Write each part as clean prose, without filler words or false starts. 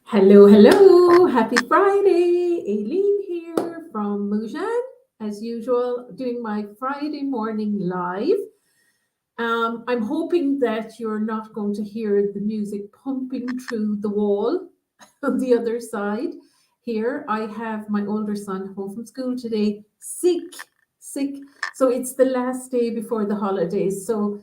Hello, hello. Happy Friday. Aileen here from Mujan, as usual, doing my Friday morning live. I'm hoping that you're not going to hear the music pumping through the wall on the other side. Here, I have my older son home from school today, sick. So it's the last day before the holidays. So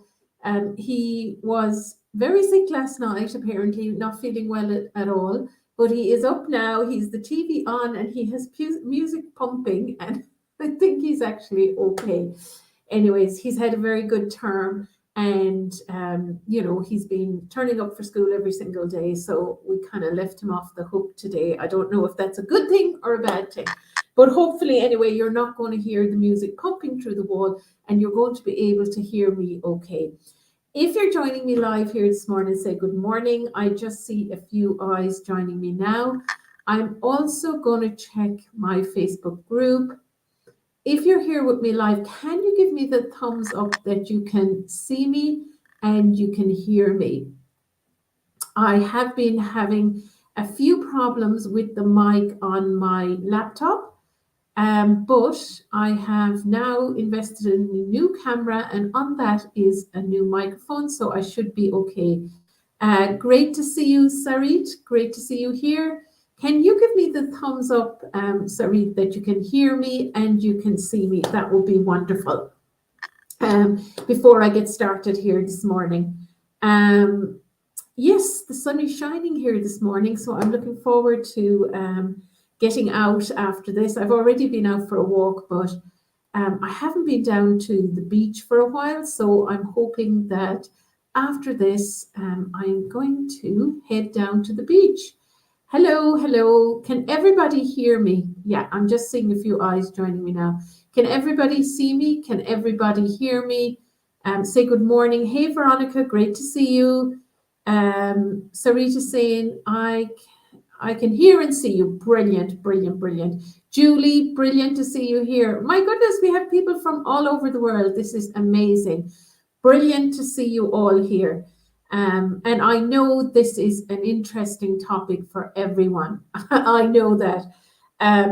he was very sick last night, apparently, not feeling well at all. But he is up now. He's the TV on and he has music pumping, and I think he's actually okay. Anyways, he's had a very good term, and he's been turning up for school every single day, so we kind of left him off the hook today. I don't know if that's a good thing or a bad thing, but hopefully anyway, you're not going to hear the music pumping through the wall, and you're going to be able to hear me okay. If you're joining me live here this morning, say good morning. I just see a few eyes joining me now. I'm also going to check my Facebook group. If you're here with me live, can you give me the thumbs up that you can see me and you can hear me? I have been having a few problems with the mic on my laptop, but I have now invested in a new camera, and on that is a new microphone, so I should be okay. Great to see you, Sarit. Great to see you here. Can you give me the thumbs up, Sarit, that you can hear me and you can see me? That would be wonderful. Before I get started here this morning. Yes, the sun is shining here this morning, so I'm looking forward to getting out after this. I've already been out for a walk, but I haven't been down to the beach for a while, so I'm hoping that after this, I'm going to head down to the beach. Hello, hello. Can everybody hear me? Yeah, I'm just seeing a few eyes joining me now. Can everybody see me? Can everybody hear me? Say good morning. Hey, Veronica, great to see you. Sarita saying, I can hear and see you. Brilliant, brilliant, brilliant. Julie, brilliant to see you here. My goodness, we have people from all over the world. This is amazing. Brilliant to see you all here. And I know this is an interesting topic for everyone. I know that.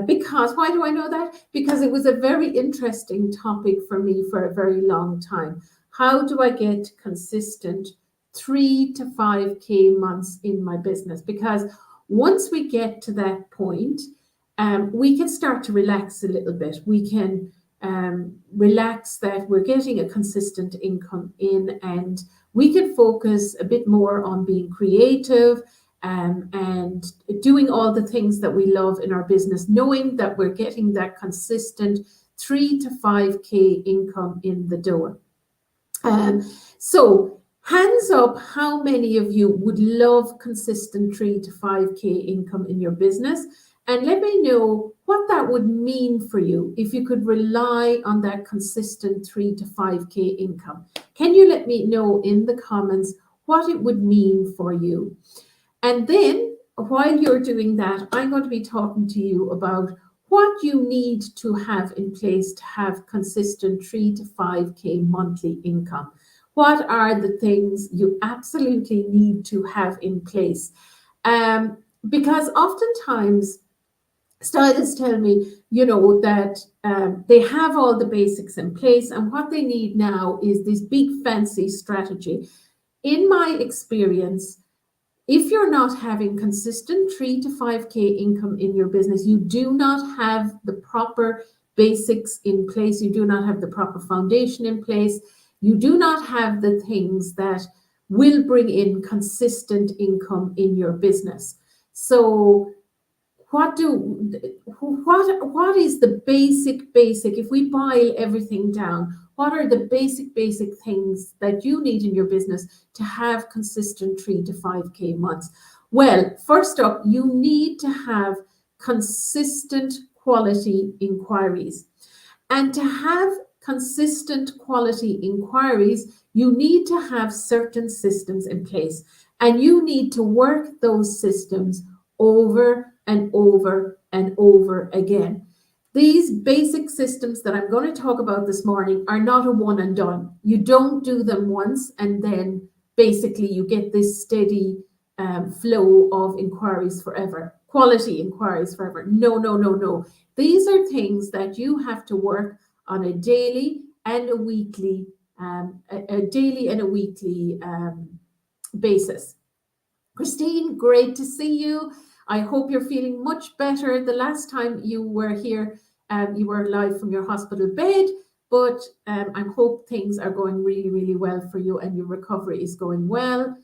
Because, why do I know that? Because it was a very interesting topic for me for a very long time. How do I get consistent 3 to 5K months in my business? Because once we get to that point, we can start to relax a little bit. We can relax that we're getting a consistent income in, and we can focus a bit more on being creative and doing all the things that we love in our business, knowing that we're getting that consistent 3 to 5K income in the door. So hands up, how many of you would love consistent 3 to 5K income in your business? And let me know what that would mean for you if you could rely on that consistent 3 to 5K income. Can you let me know in the comments what it would mean for you? And then while you're doing that, I'm going to be talking to you about what you need to have in place to have consistent 3 to 5K monthly income. What are the things you absolutely need to have in place? Because oftentimes stylists tell me, that they have all the basics in place, and what they need now is this big fancy strategy. In my experience, if you're not having consistent 3 to 5K income in your business, you do not have the proper basics in place, you do not have the proper foundation in place, you do not have the things that will bring in consistent income in your business. So what is the basic, if we boil everything down, what are the basic things that you need in your business to have consistent 3 to 5K months? Well, first up, you need to have consistent quality inquiries. And to have consistent quality inquiries, you need to have certain systems in place, and you need to work those systems over and over and over again. These basic systems that I'm going to talk about this morning are not a one and done. You don't do them once and then basically you get this steady flow of inquiries forever, quality inquiries forever. No, no, no, no. These are things that you have to work on a daily and a weekly, basis. Christine, great to see you. I hope you're feeling much better. The last time you were here, you were live from your hospital bed, but I hope things are going really, really well for you and your recovery is going well.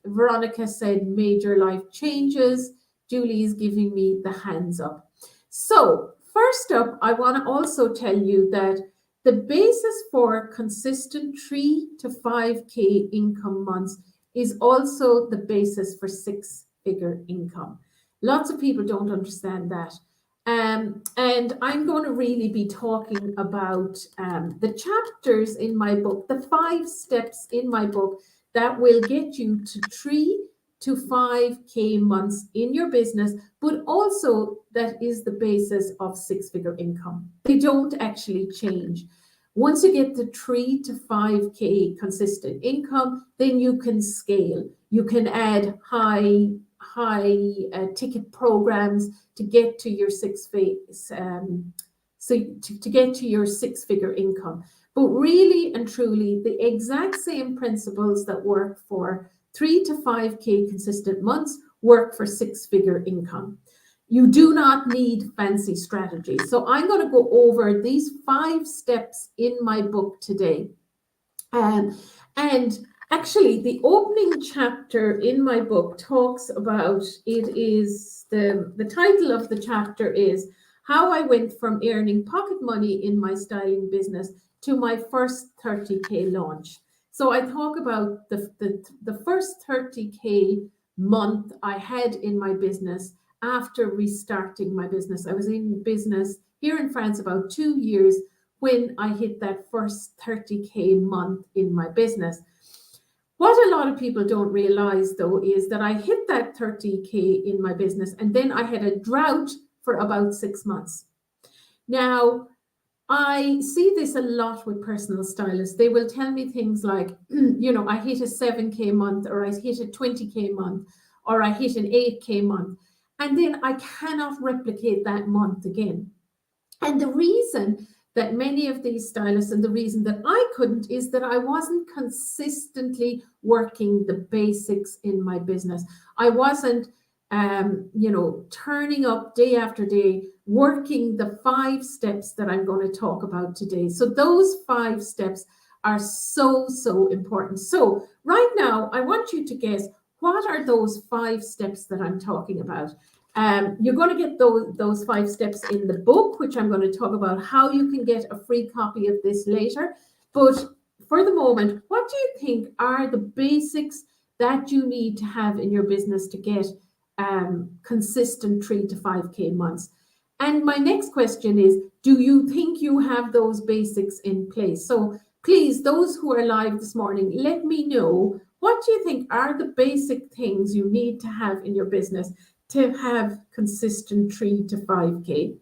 Veronica said major life changes. Julie is giving me the hands up. So first up, I want to also tell you that the basis for consistent 3 to 5K income months is also the basis for 6-figure income. Lots of people don't understand that. And I'm going to really be talking about the chapters in my book, the 5 steps in my book that will get you to 3 to 5K months in your business, but also that is the basis of 6-figure income. They don't actually change. Once you get the 3 to 5K consistent income, then you can scale. You can add high ticket programs to get to your to get to your 6-figure income. But really and truly, the exact same principles that work for 3 to 5K consistent months work for 6-figure income. You do not need fancy strategies. So I'm going to go over these 5 steps in my book today. And actually, the opening chapter in my book talks about, it is, the title of the chapter is How I Went from Earning Pocket Money in My Styling Business to My First 30K Launch. So I talk about the first 30K month I had in my business after restarting my business. I was in business here in France about 2 years when I hit that first 30K month in my business. What a lot of people don't realize, though, is that I hit that 30K in my business and then I had a drought for about 6 months. Now, I see this a lot with personal stylists. They will tell me things like, I hit a 7K month, or I hit a 20K month, or I hit an 8K month. And then I cannot replicate that month again. And the reason that many of these stylists, and the reason that I couldn't, is that I wasn't consistently working the basics in my business. I wasn't, turning up day after day, working the 5 steps that I'm going to talk about today. So those 5 steps are so, so important. So right now, I want you to guess, what are those 5 steps that I'm talking about? You're going to get those 5 steps in the book, which I'm going to talk about how you can get a free copy of this later. But for the moment, what do you think are the basics that you need to have in your business to get consistent 3 to 5K months? And my next question is, do you think you have those basics in place? So please, those who are live this morning, let me know, what do you think are the basic things you need to have in your business to have consistent 3 to 5K?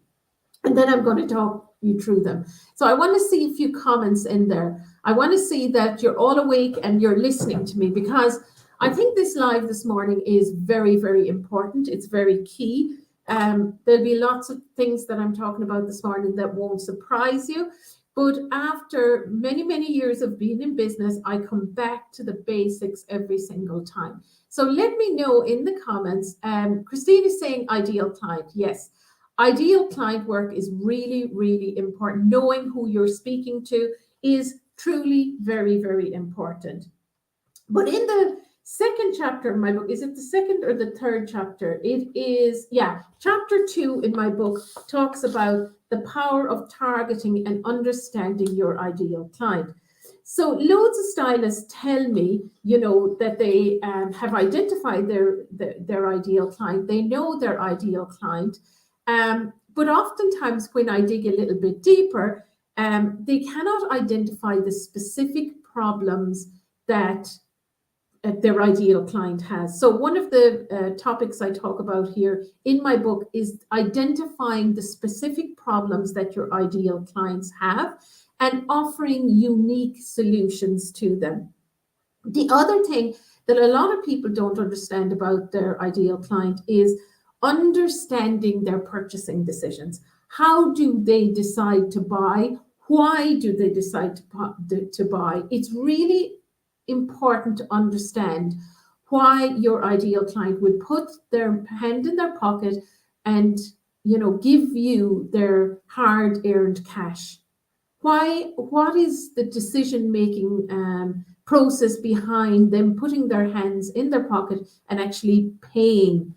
And then I'm going to talk you through them. So I want to see a few comments in there. I want to see that you're all awake and you're listening to me, because I think this live this morning is very, very important. It's very key. There'll be lots of things that I'm talking about this morning that won't surprise you. But after many, many years of being in business, I come back to the basics every single time. So let me know in the comments. Christine is saying ideal client. Yes, ideal client work is really, really important. Knowing who you're speaking to is truly very, very important. But in the second chapter of my book, is it the second or the third chapter? It is, chapter 2 in my book talks about the power of targeting and understanding your ideal client. So loads of stylists tell me, that they have identified their ideal client. They know their ideal client. But oftentimes when I dig a little bit deeper, they cannot identify the specific problems that their ideal client has. So one of the topics I talk about here in my book is identifying the specific problems that your ideal clients have and offering unique solutions to them. The other thing that a lot of people don't understand about their ideal client is understanding their purchasing decisions. How do they decide to buy? Why do they decide to buy? It's really important to understand why your ideal client would put their hand in their pocket and give you their hard-earned cash. What is the decision making process behind them putting their hands in their pocket and actually paying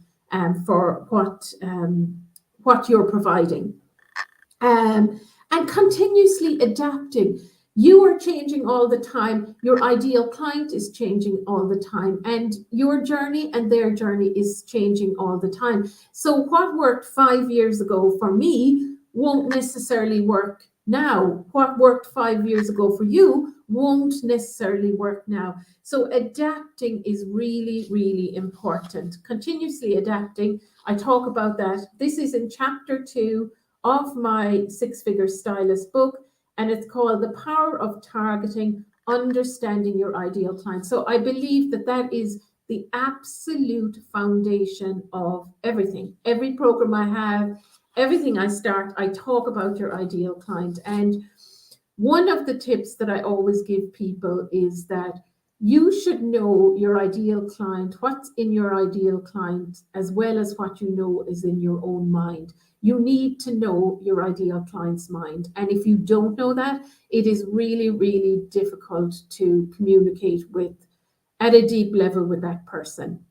for what you're providing, and continuously adapting. You are changing all the time. Your ideal client is changing all the time, and your journey and their journey is changing all the time. So what worked 5 years ago for me won't necessarily work now. What worked 5 years ago for you won't necessarily work now. So adapting is really, really important. Continuously adapting. I talk about that. This is in chapter 2 of my Six Figure Stylist book, and it's called The Power of Targeting, Understanding Your Ideal Client. So I believe that that is the absolute foundation of everything. Every program I have, everything I start, I talk about your ideal client. And one of the tips that I always give people is that you should know your ideal client, what's in your ideal client, as well as what you know is in your own mind. You need to know your ideal client's mind. And if you don't know that, it is really, really difficult to communicate with at a deep level with that person.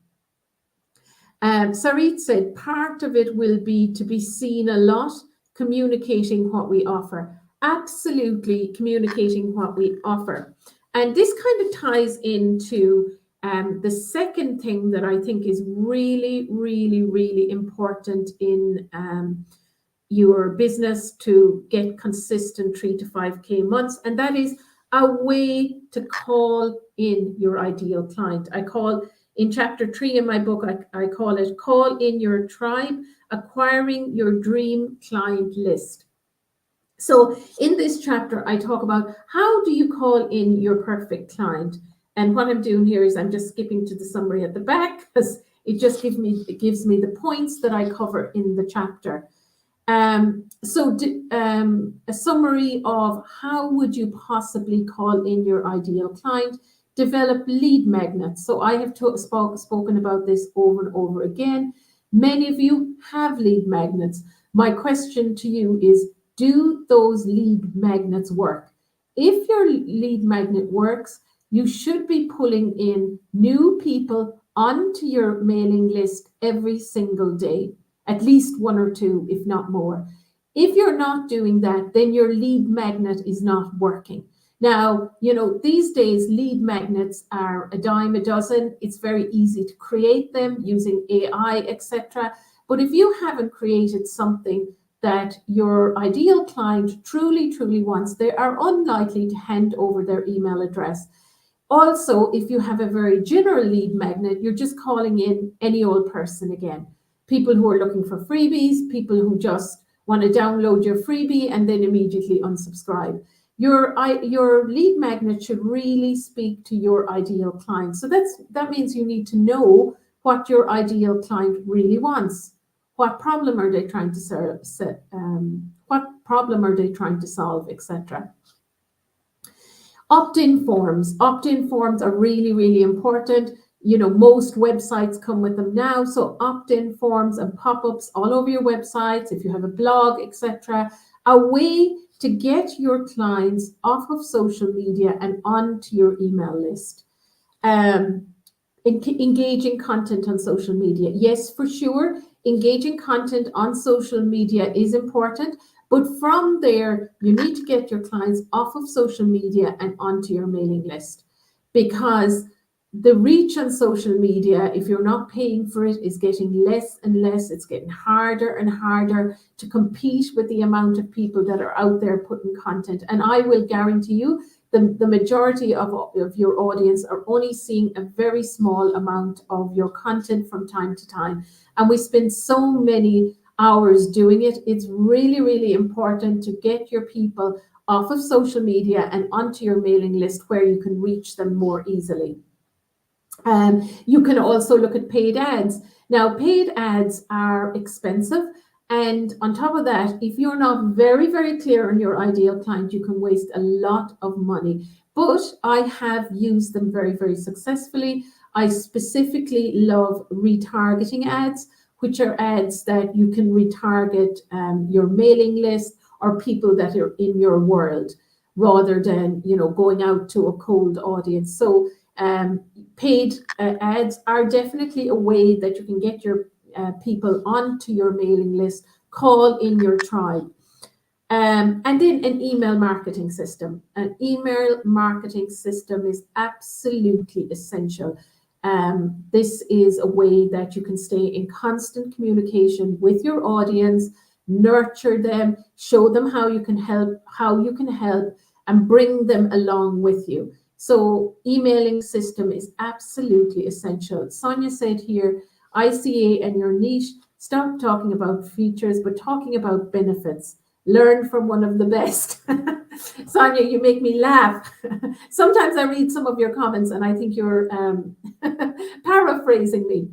Sarit said, part of it will be to be seen a lot, communicating what we offer. Absolutely communicating what we offer. And this kind of ties into the second thing that I think is really, really, really important in your business to get consistent 3 to 5K months. And that is a way to call in your ideal client. In chapter 3 in my book, I call it Call in Your Tribe, Acquiring Your Dream Client List. So in this chapter, I talk about how do you call in your perfect client. And what I'm doing here is I'm just skipping to the summary at the back because it just gives me the points that I cover in the chapter. A summary of how would you possibly call in your ideal client. Develop lead magnets. So I have spoken about this over and over again. Many of you have lead magnets. My question to you is, do those lead magnets work? If your lead magnet works, you should be pulling in new people onto your mailing list every single day, at least 1 or 2, if not more. If you're not doing that, then your lead magnet is not working. Now, these days, lead magnets are a dime a dozen. It's very easy to create them using AI, etc. But if you haven't created something that your ideal client truly, truly wants, they are unlikely to hand over their email address. Also, if you have a very general lead magnet, you're just calling in any old person again. People who are looking for freebies, people who just want to download your freebie and then immediately unsubscribe. Your lead magnet should really speak to your ideal client. So that means you need to know what your ideal client really wants. What problem are they trying to serve? What problem are they trying to solve, etc. Opt-in forms. Opt-in forms are really, really important. Most websites come with them now. So opt-in forms and pop-ups all over your websites, if you have a blog, etc. A way to get your clients off of social media and onto your email list. Engaging content on social media. Yes, for sure, engaging content on social media is important. But from there, you need to get your clients off of social media and onto your mailing list, because the reach on social media, if you're not paying for it, is getting less and less. It's getting harder and harder to compete with the amount of people that are out there putting content. And I will guarantee you, the majority of your audience are only seeing a very small amount of your content from time to time. And we spend so many hours doing it. It's really, really important to get your people off of social media and onto your mailing list where you can reach them more easily. You can also look at paid ads. Now, paid ads are expensive. And on top of that, if you're not very, very clear on your ideal client, you can waste a lot of money. But I have used them very, very successfully. I specifically love retargeting ads, which are ads that you can retarget your mailing list or people that are in your world rather than, going out to a cold audience. So paid ads are definitely a way that you can get your people onto your mailing list, call in your tribe. And then an email marketing system. An email marketing system is absolutely essential. This is a way that you can stay in constant communication with your audience, nurture them, show them how you can help, and bring them along with you. So emailing system is absolutely essential. Sonia said here, ICA and your niche, stop talking about features, but talking about benefits. Learn from one of the best. Sonia, you make me laugh. Sometimes I read some of your comments and I think you're paraphrasing me.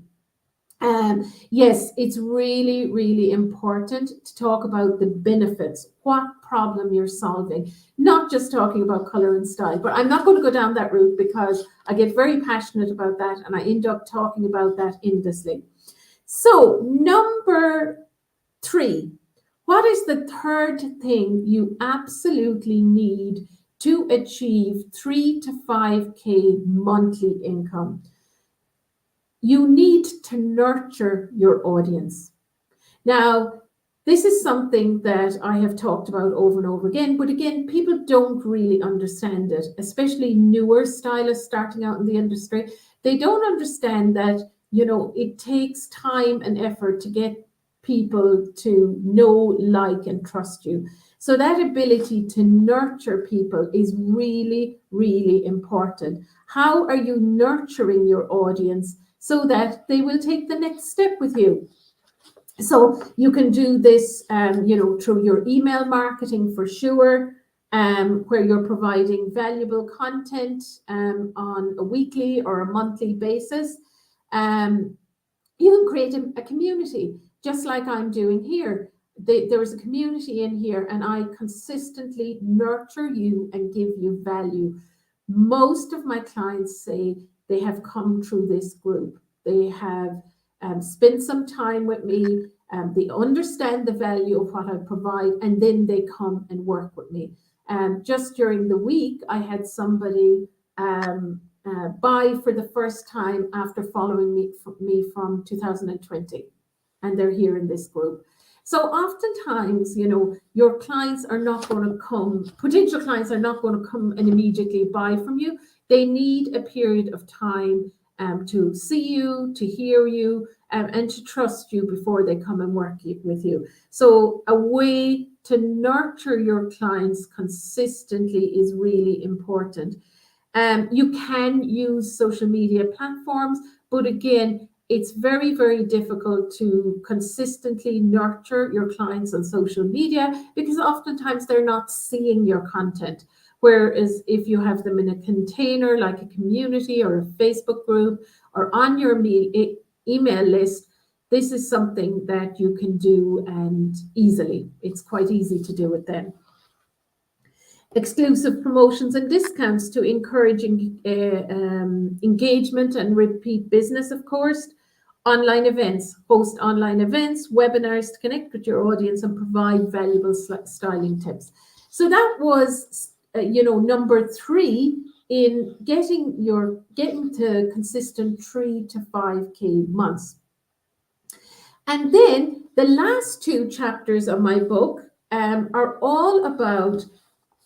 Yes, it's really, really important to talk about the benefits, what problem you're solving, not just talking about color and style. But I'm not going to go down that route because I get very passionate about that and I end up talking about that endlessly. So, number 3, what is the third thing you absolutely need to achieve 3 to 5K monthly income? You need to nurture your audience. Now, this is something that I have talked about over and over again, but again, people don't really understand it, especially newer stylists starting out in the industry. They don't understand that, it takes time and effort to get people to know, like, and trust you. So that ability to nurture people is really, really important. How are you nurturing your audience so that they will take the next step with you? So you can do this, through your email marketing for sure, where you're providing valuable content on a weekly or a monthly basis. You can create a community, just like I'm doing here. There is a community in here, and I consistently nurture you and give you value. Most of my clients say they have come through this group. They have spent some time with me. They understand the value of what I provide, and then they come and work with me. Just during the week, I had somebody buy for the first time after following me from 2020, and they're here in this group. So oftentimes, your clients are not going to come, potential clients are not going to come and immediately buy from you. They need a period of time to see you, to hear you, and to trust you before they come and work with you. So a way to nurture your clients consistently is really important. You can use social media platforms, but again, it's very, very difficult to consistently nurture your clients on social media because oftentimes they're not seeing your content. Whereas if you have them in a container like a community or a Facebook group or on your email list, this is something that you can do and easily. It's quite easy to do it then. Exclusive promotions and discounts to encourage engagement and repeat business, of course. Online events, host online events, webinars to connect with your audience and provide valuable styling tips. So that was, number 3 in getting to consistent 3 to 5K months. And then the last 2 chapters of my book are all about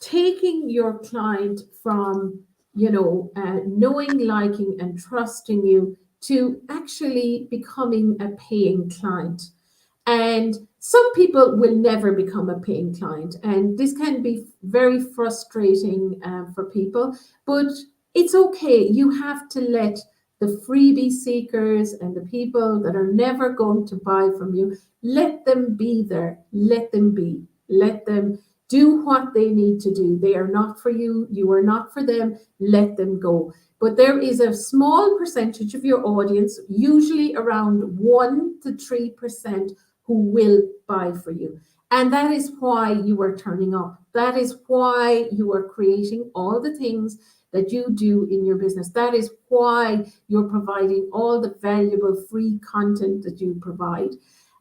taking your client from, knowing, liking, and trusting you to actually becoming a paying client. And some people will never become a paying client, and this can be very frustrating for people, but it's okay. You have to let the freebie seekers and the people that are never going to buy from you, let them be there. Let them be. Let them Do what they need to do. They are not for you. You are not for them. Let them go. But there is a small percentage of your audience, usually around 1 to 3%, who will buy for you. And that is why you are turning up. That is why you are creating all the things that you do in your business. That is why you're providing all the valuable free content that you provide.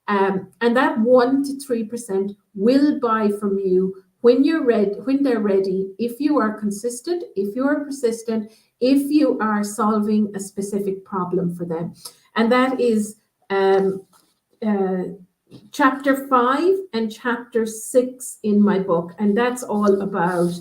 And that 1 to 3% will buy from you when you're ready, when they're ready, if you are consistent, if you are persistent, if you are solving a specific problem for them. And that is chapter 5 and chapter 6 in my book. And that's all about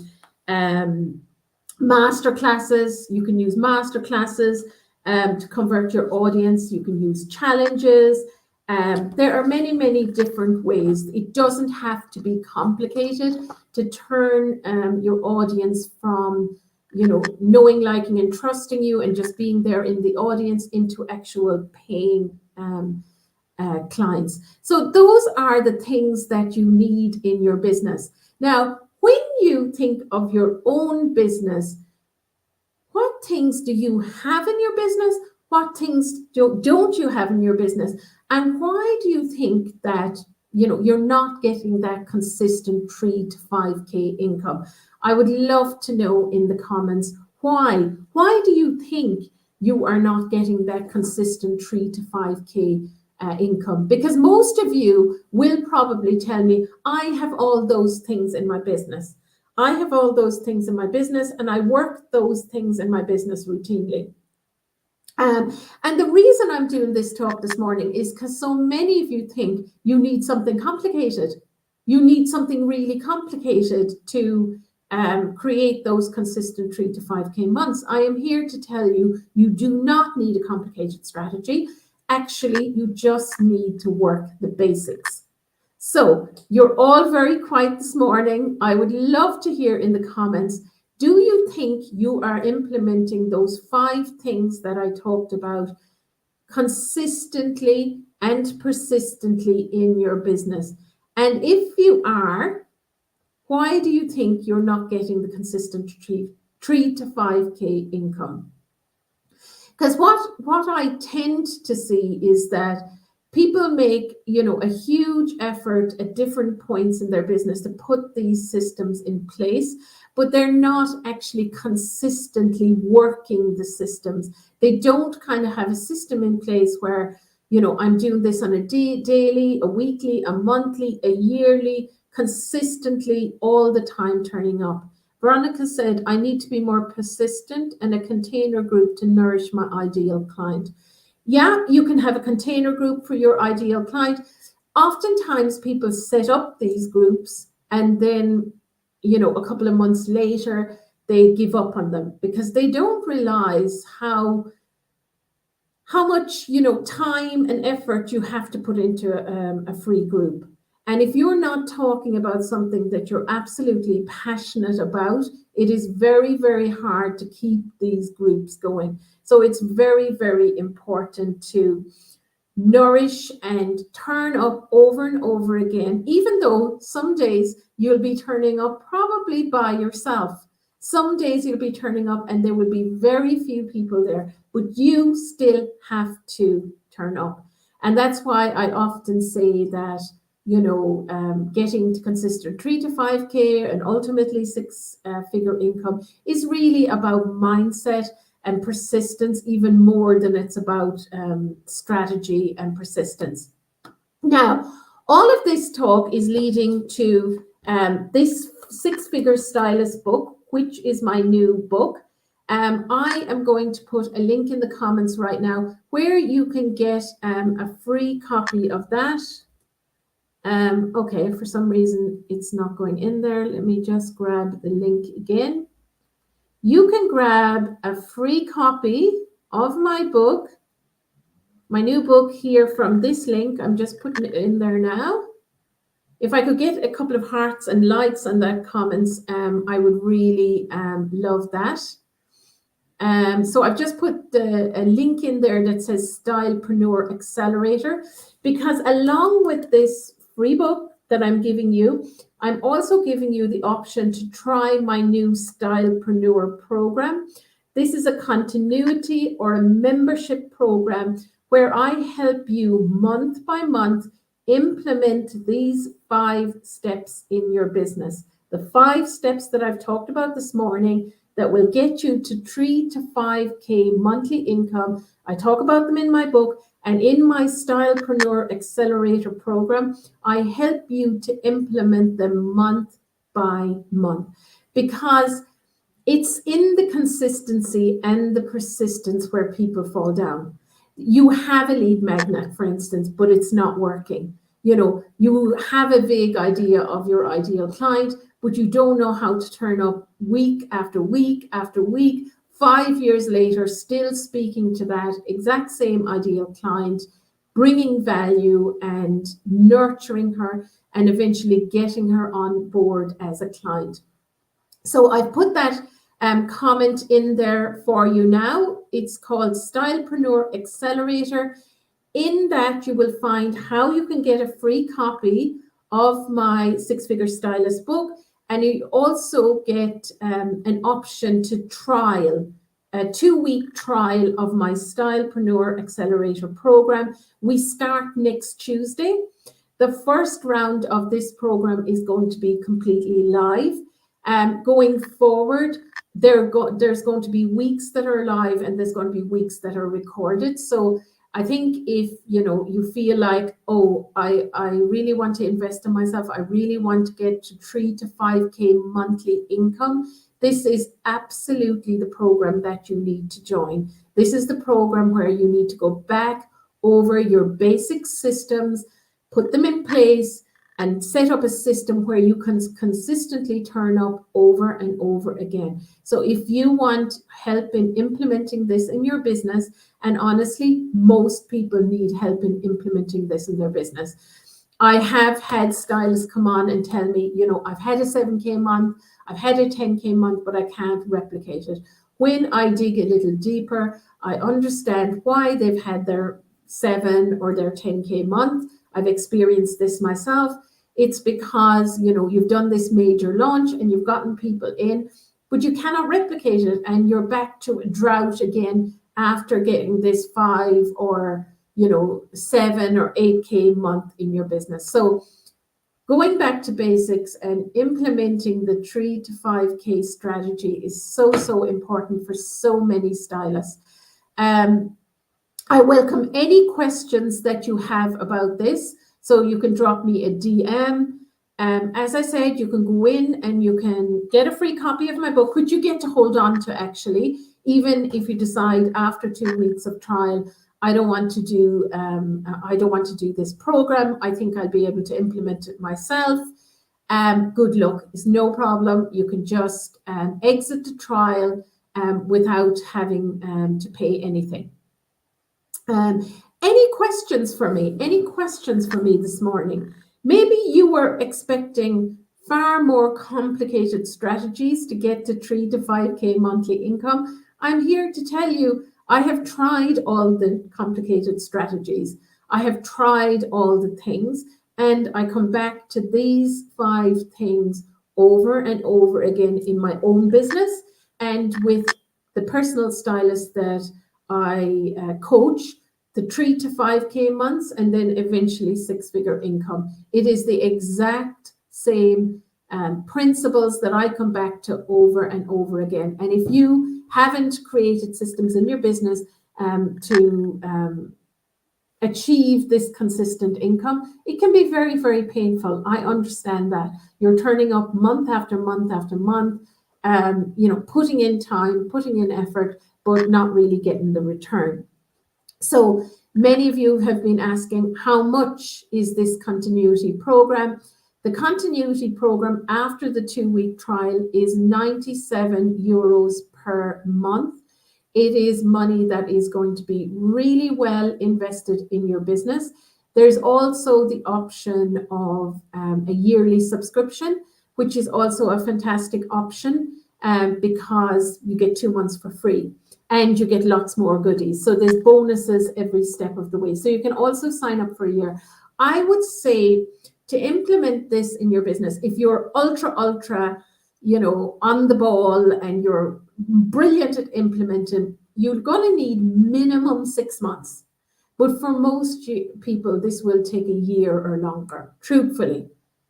master classes. You can use master classes to convert your audience. You can use challenges. There are many, many different ways. It doesn't have to be complicated to turn your audience from, knowing, liking, and trusting you and just being there in the audience into actual paying clients. So those are the things that you need in your business. Now, when you think of your own business, what things do you have in your business? What things don't you have in your business? And why do you think that you're not getting that consistent 3 to 5K income? I would love to know in the comments why. Why do you think you are not getting that consistent 3 to 5K income? Because most of you will probably tell me, I have all those things in my business. I have all those things in my business, and I work those things in my business routinely. And the reason I'm doing this talk this morning is because so many of you think you need something complicated. You need something really complicated to create those consistent 3 to 5K months. I am here to tell you, you do not need a complicated strategy. Actually, you just need to work the basics. So you're all very quiet this morning. I would love to hear in the comments, do you think you are implementing those 5 things that I talked about consistently and persistently in your business? And if you are, why do you think you're not getting the consistent 3 to 5K income? Because what I tend to see is that people make, a huge effort at different points in their business to put these systems in place, but they're not actually consistently working the systems. They don't kind of have a system in place where, I'm doing this on a daily, a weekly, a monthly, a yearly, consistently all the time turning up. Veronica said, I need to be more persistent and a container group to nourish my ideal client. Yeah, you can have a container group for your ideal client. Oftentimes people set up these groups and then, a couple of months later, they give up on them because they don't realize how much, time and effort you have to put into a free group. And if you're not talking about something that you're absolutely passionate about, it is very, very hard to keep these groups going. So it's very, very important to nourish and turn up over and over again, even though some days you'll be turning up probably by yourself. Some days you'll be turning up and there will be very few people there, but you still have to turn up. And that's why I often say that, getting to consistent 3 to 5K and ultimately 6-figure income is really about mindset and persistence, even more than it's about strategy and persistence. Now, all of this talk is leading to this 6-figure stylist book, which is my new book. I am going to put a link in the comments right now where you can get a free copy of that. Okay, for some reason it's not going in there. Let me just grab the link again. You can grab a free copy of my book, my new book here from this link. I'm just putting it in there now. If I could get a couple of hearts and likes on that comments, I would really love that. So I've just put a link in there that says Stylepreneur Accelerator, because along with this free book that I'm giving you, I'm also giving you the option to try my new Stylepreneur program. This is a continuity or a membership program where I help you month by month implement these 5 steps in your business. The 5 steps that I've talked about this morning that will get you to 3 to 5K monthly income. I talk about them in my book, and in my Stylepreneur Accelerator program, I help you to implement them month by month, because it's in the consistency and the persistence where people fall down. You have a lead magnet, for instance, but it's not working. You have a vague idea of your ideal client, but you don't know how to turn up week after week after week, 5 years later, still speaking to that exact same ideal client, bringing value and nurturing her, and eventually getting her on board as a client. So I've put that comment in there for you now. It's called Stylepreneur Accelerator. In that, you will find how you can get a free copy of my 6-Figure Stylist book, and you also get an option to trial, a 2-week trial of my Stylepreneur Accelerator program. We start next Tuesday. The first round of this program is going to be completely live. Going forward, there's going to be weeks that are live, and there's going to be weeks that are recorded. So I think if you feel like, oh, I really want to invest in myself, I really want to get to 3 to 5K monthly income, this is absolutely the program that you need to join. This is the program where you need to go back over your basic systems, put them in place, and set up a system where you can consistently turn up over and over again. So if you want help in implementing this in your business, and honestly, most people need help in implementing this in their business. I have had stylists come on and tell me, I've had a 7K month, I've had a 10K month, but I can't replicate it. When I dig a little deeper, I understand why they've had their 7 or their 10K month. I've experienced this myself. It's because, you've done this major launch and you've gotten people in, but you cannot replicate it, and you're back to a drought again after getting this 5 or 7 or 8K month in your business. So going back to basics and implementing the 3 to 5K strategy is so important for so many stylists. I welcome any questions that you have about this. So you can drop me a DM. As I said, you can go in and you can get a free copy of my book, which you get to hold on to actually, even if you decide after 2 weeks of trial, I don't want to do this program. I think I'll be able to implement it myself. Good luck. It's no problem. You can just exit the trial without having to pay anything. Any questions for me? Any questions for me this morning? Maybe you were expecting far more complicated strategies to get to 3 to 5K monthly income. I'm here to tell you, I have tried all the complicated strategies. I have tried all the things, and I come back to these 5 things over and over again in my own business and with the personal stylist that I coach, the 3 to 5K months, and then eventually 6-figure income. It is the exact same principles that I come back to over and over again. And if you haven't created systems in your business to achieve this consistent income, it can be very, very painful. I understand that. You're turning up month after month after month, putting in time, putting in effort, but not really getting the return. So many of you have been asking, how much is this continuity program? The continuity program after the 2-week trial is 97 euros per month. It is money that is going to be really well invested in your business. There's also the option of a yearly subscription, which is also a fantastic option because you get 2 months for free. And you get lots more goodies. So there's bonuses every step of the way. So you can also sign up for a year. I would say to implement this in your business, if you're ultra, on the ball and you're brilliant at implementing, you're going to need minimum 6 months. But for most people, this will take a year or longer. Truthfully,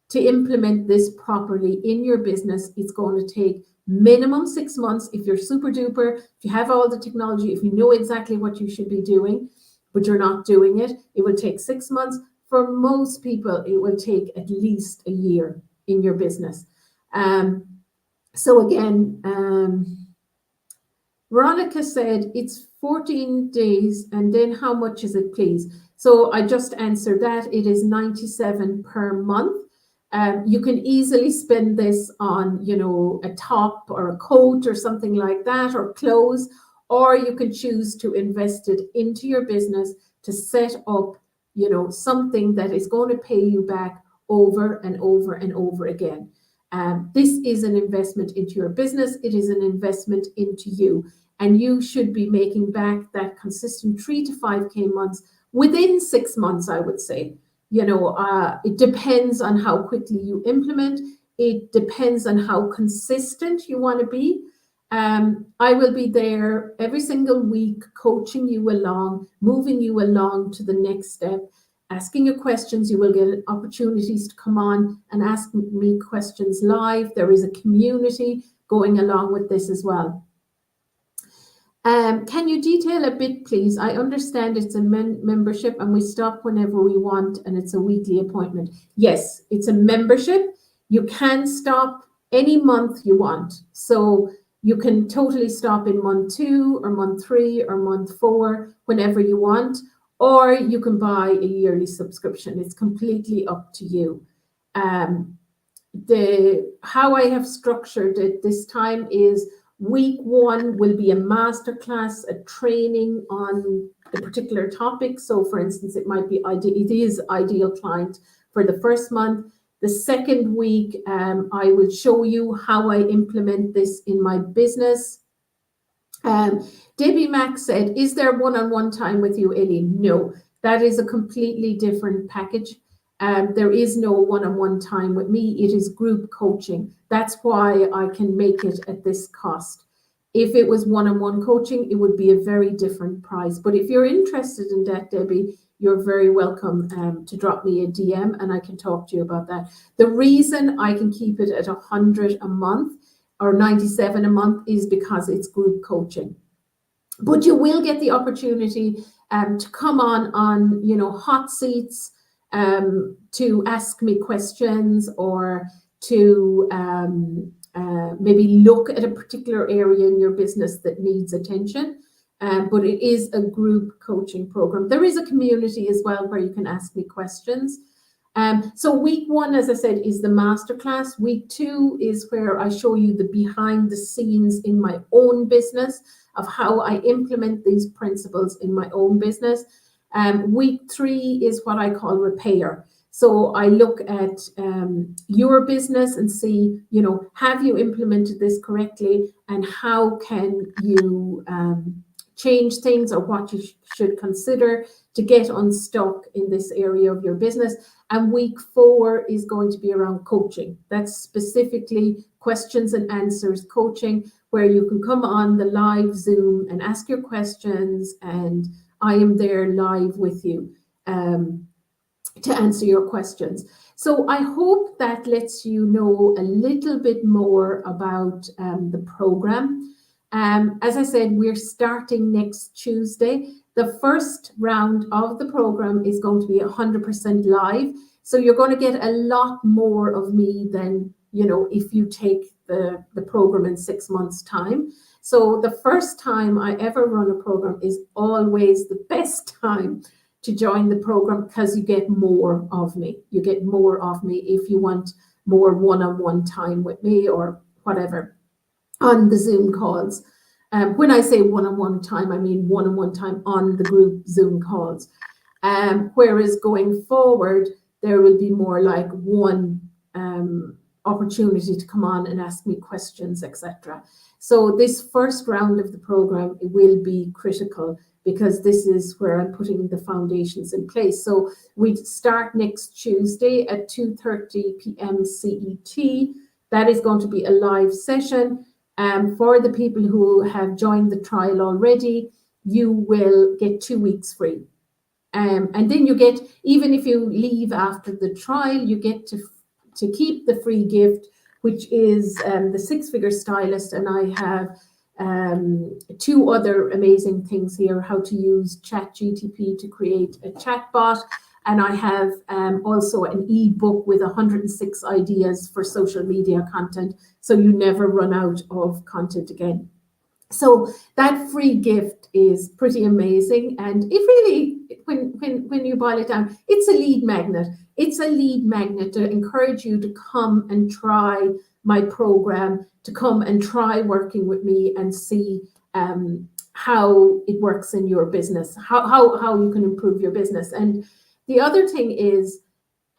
to implement this properly in your business, it's going to take minimum 6 months. If you're super duper, if you have all the technology, if you know exactly what you should be doing, but you're not doing it, it will take 6 months. For most people, it will take at least a year in your business. So again, Veronica said it's 14 days, and then how much is it, please? So I just answered that. It is 97 per month. You can easily spend this on, a top or a coat or something like that, or clothes, or you can choose to invest it into your business to set up, something that is going to pay you back over and over and over again. This is an investment into your business. It is an investment into you, and you should be making back that consistent 3 to 5K months within 6 months, I would say. It depends on how quickly you implement. It depends on how consistent you want to be. I will be there every single week, coaching you along, moving you along to the next step, asking you questions. You will get opportunities to come on and ask me questions live. There is a community going along with this as well. Can you detail a bit, please? I understand it's a membership and we stop whenever we want and it's a weekly appointment. Yes, it's a membership. You can stop any month you want. So you can totally stop in month 2 or month 3 or month 4, whenever you want, or you can buy a yearly subscription. It's completely up to you. How I have structured it this time is week 1 will be a masterclass, a training on the particular topic. So for instance, it is ideal client for the first month. The second week, I will show you how I implement this in my business. Debbie Mack said, is there one-on-one time with you, Aileen? No, that is a completely different package. There is no one-on-one time with me. It is group coaching. That's why I can make it at this cost. If it was one-on-one coaching, it would be a very different price. But if you're interested in that, Debbie, you're very welcome to drop me a DM and I can talk to you about that. The reason I can keep it at 100 a month or 97 a month is because it's group coaching. But you will get the opportunity to come on hot seats, to ask me questions, or to maybe look at a particular area in your business that needs attention. But it is a group coaching program. There is a community as well where you can ask me questions. So week 1, as I said, is the masterclass. Week 2 is where I show you the behind the scenes in my own business of how I implement these principles in my own business. Week 3 is what I call repair. So I look at your business and see, have you implemented this correctly, and how can you change things, or what you should consider to get unstuck in this area of your business. And week 4 is going to be around coaching. That's specifically questions and answers coaching, where you can come on the live Zoom and ask your questions, and I am there live with you to answer your questions. So I hope that lets you know a little bit more about the program. As I said, we're starting next Tuesday. The first round of the program is going to be 100% live. So you're going to get a lot more of me than, if you take the program in 6 months' time. So the first time I ever run a program is always the best time to join the program, because you get more of me. You get more of me if you want more one-on-one time with me or whatever on the Zoom calls. When I say one-on-one time, I mean one-on-one time on the group Zoom calls. Whereas going forward, there will be more like one opportunity to come on and ask me questions, etc. So this first round of the program, it will be critical, because this is where I'm putting the foundations in place. So we start next Tuesday at 2:30 p.m. CET. That is going to be a live session. For the people who have joined the trial already, you will get 2 weeks free. And then you get, even if you leave after the trial, you get to keep the free gift, which is the Six Figure Stylist. And I have 2 other amazing things here: how to use ChatGPT to create a chatbot. And I have also an ebook with 106 ideas for social media content, so you never run out of content again. So that free gift is pretty amazing, and it really, when you boil it down, it's a lead magnet. It's a lead magnet to encourage you to come and try my program, to come and try working with me and see how it works in your business, how you can improve your business. And the other thing is,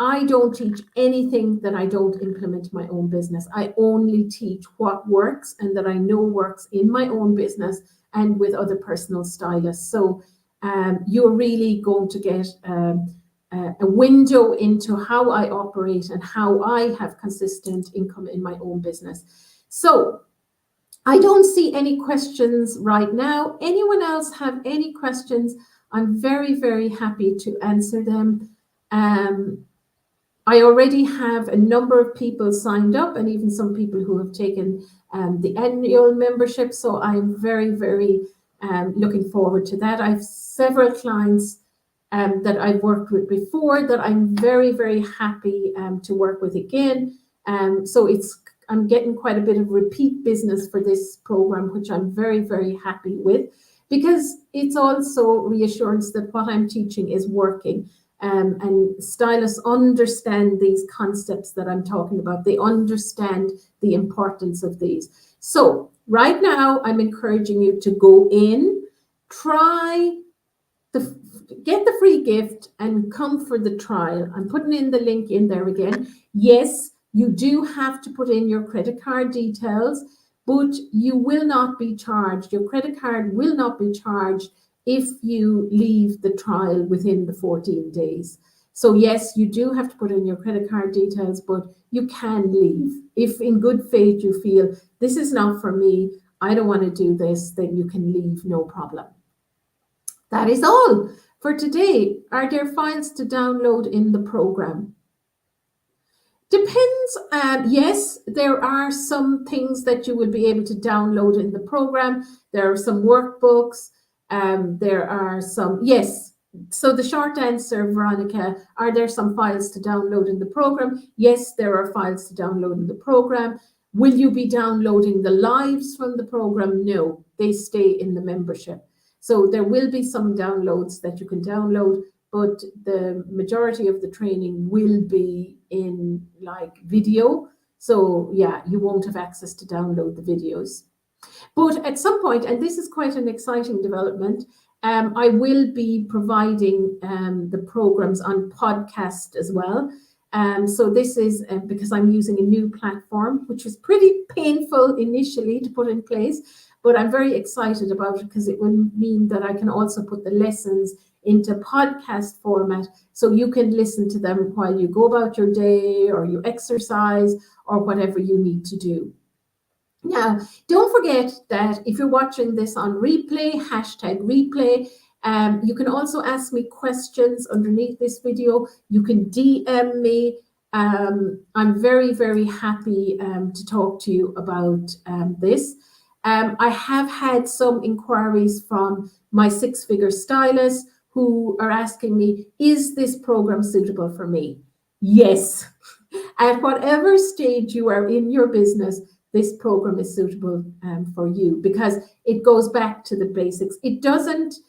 I don't teach anything that I don't implement in my own business. I only teach what works and that I know works in my own business and with other personal stylists. So you're really going to get a window into how I operate and how I have consistent income in my own business. So I don't see any questions right now. Anyone else have any questions? I'm very, very happy to answer them. I already have a number of people signed up, and even some people who have taken the annual membership. So I'm very, very looking forward to that. I have several clients that I've worked with before that I'm very, very happy to work with again. So I'm getting quite a bit of repeat business for this program, which I'm very, very happy with, because it's also reassurance that what I'm teaching is working. And stylists understand these concepts that I'm talking about. They understand the importance of these. So right now, I'm encouraging you to go in, get the free gift and come for the trial. I'm putting in the link in there again. Yes, you do have to put in your credit card details, but you will not be charged. Your credit card will not be charged if you leave the trial within the 14 days. So yes, you do have to put in your credit card details, but you can leave. If in good faith you feel this is not for me, I don't want to do this, then you can leave, no problem. That is all for today. Are there files to download in the program? Depends. Yes, there are some things that you will be able to download in the program. There are some workbooks. There are some, yes. So the short answer, Veronica, are there some files to download in the program? Yes, there are files to download in the program. Will you be downloading the lives from the program? No, they stay in the membership. So there will be some downloads that you can download, but the majority of the training will be in like video. So yeah, you won't have access to download the videos. But at some point, and this is quite an exciting development, I will be providing the programs on podcast as well. So this is because I'm using a new platform, which was pretty painful initially to put in place, but I'm very excited about it because it will mean that I can also put the lessons into podcast format, so you can listen to them while you go about your day or you exercise or whatever you need to do. Now, don't forget that if you're watching this on replay, #replay, you can also ask me questions underneath this video. You can DM me. I'm very, very happy to talk to you about this. I have had some inquiries from my six-figure stylists who are asking me, is this program suitable for me? Yes. At whatever stage you are in your business, this program is suitable for you, because it goes back to the basics. It doesn't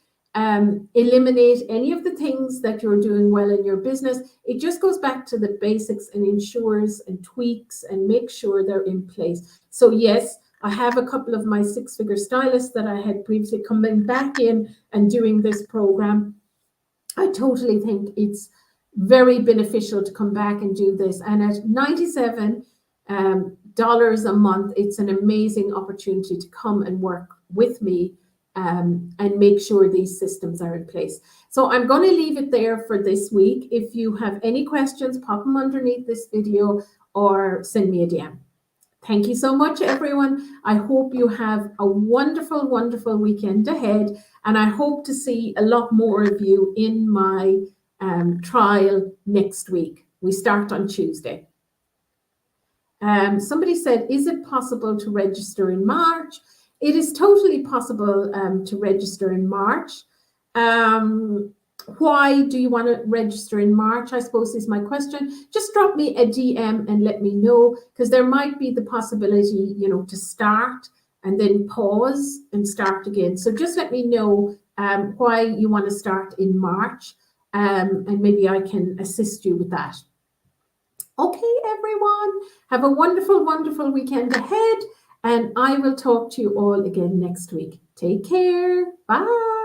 eliminate any of the things that you're doing well in your business. It just goes back to the basics and ensures and tweaks and makes sure they're in place. So yes, I have a couple of my six-figure stylists that I had previously coming back in and doing this program. I totally think it's very beneficial to come back and do this. And at $97 a month, it's an amazing opportunity to come and work with me and make sure these systems are in place. So I'm going to leave it there for this week. If you have any questions, pop them underneath this video or send me a DM. Thank you so much, everyone. I hope you have a wonderful, wonderful weekend ahead. And I hope to see a lot more of you in my trial next week. We start on Tuesday. Somebody said, is it possible to register in March? It is totally possible to register in March. Why do you want to register in March, I suppose is my question. Just drop me a DM and let me know, because there might be the possibility, to start and then pause and start again. So just let me know why you want to start in March, and maybe I can assist you with that. Okay, everyone, have a wonderful, wonderful weekend ahead, and I will talk to you all again next week. Take care. Bye.